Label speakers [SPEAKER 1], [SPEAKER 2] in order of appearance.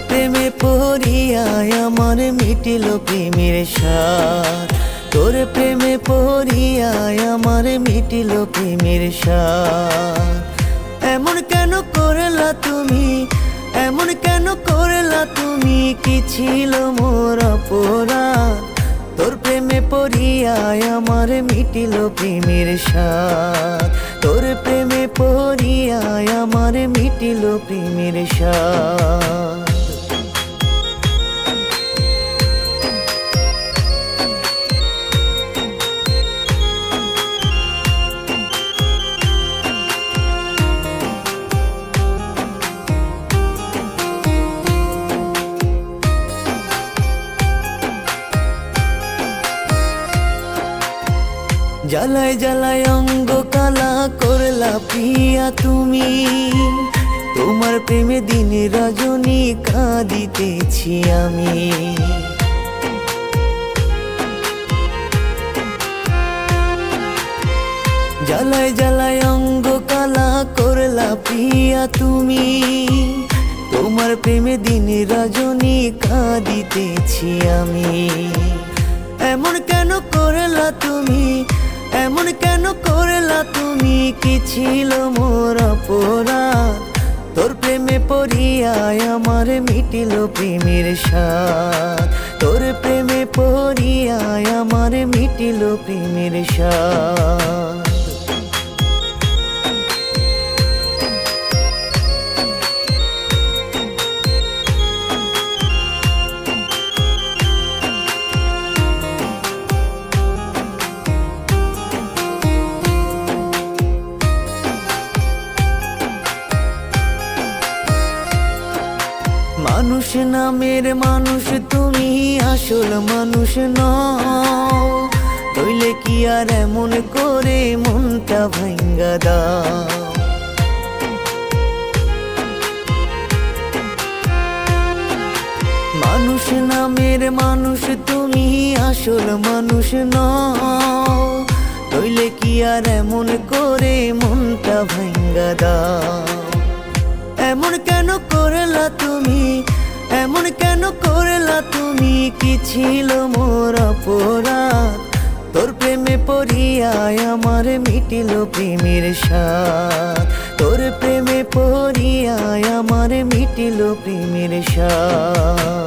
[SPEAKER 1] প্রেমে পড়িয়ায় আমার মিটিল প্রেমের সার। তোর প্রেমে পড়িয়ায় আমার মিটিল প্রেমের সার। এমন কেন করলা তুমি, এমন কেন করলা তুমি, কি ছিল মোর অপরাধ? তোর প্রেমে পড়িয়ায় আমার মিটিল প্রেমের সার। তোর প্রেমে পড়িয়ায় আমার মিটিল প্রেমের সার। জ্বালায় জ্বালায় অঙ্গ কালা করলা প্রিয়া তুমি, তোমার প্রেমে দিন রজনী কাঁদিতেছি আমি। জ্বালায় জ্বালায় অঙ্গ কালা করলা প্রিয়া তুমি, তোমার প্রেমে দিন রজনী কাঁদিতেছি আমি। এমন কেন করলা তুমি, এমন কেন করলা তুমি, কি ছিল মোর অপরাধ? তোর প্রেমে পড়িয়ায় আমার মিটিল প্রেমের সার। তোর প্রেমে পড়িয়ায় আমার মিটিল প্রেমের সার। মানুষ নামের মানুষ তুমি, আসল মানুষ নও। নইলে কি আর এমন করে মনটা ভাঙ্গা দাও? মানুষ নামের মানুষ তুমি, আসল মানুষ নও। নইলে কি আর এমন করে মনটা ভাঙ্গা দাও? এমন কেন করলা তুমি, এমন কেন করলা তুমি, কি ছিল মোর অপরাধ? তোর প্রেমে পড়িয়ায় আমার মিটিল প্রেমের সার। তোর প্রেমে পড়িয়ায় আমার মিটিল প্রেমের সার।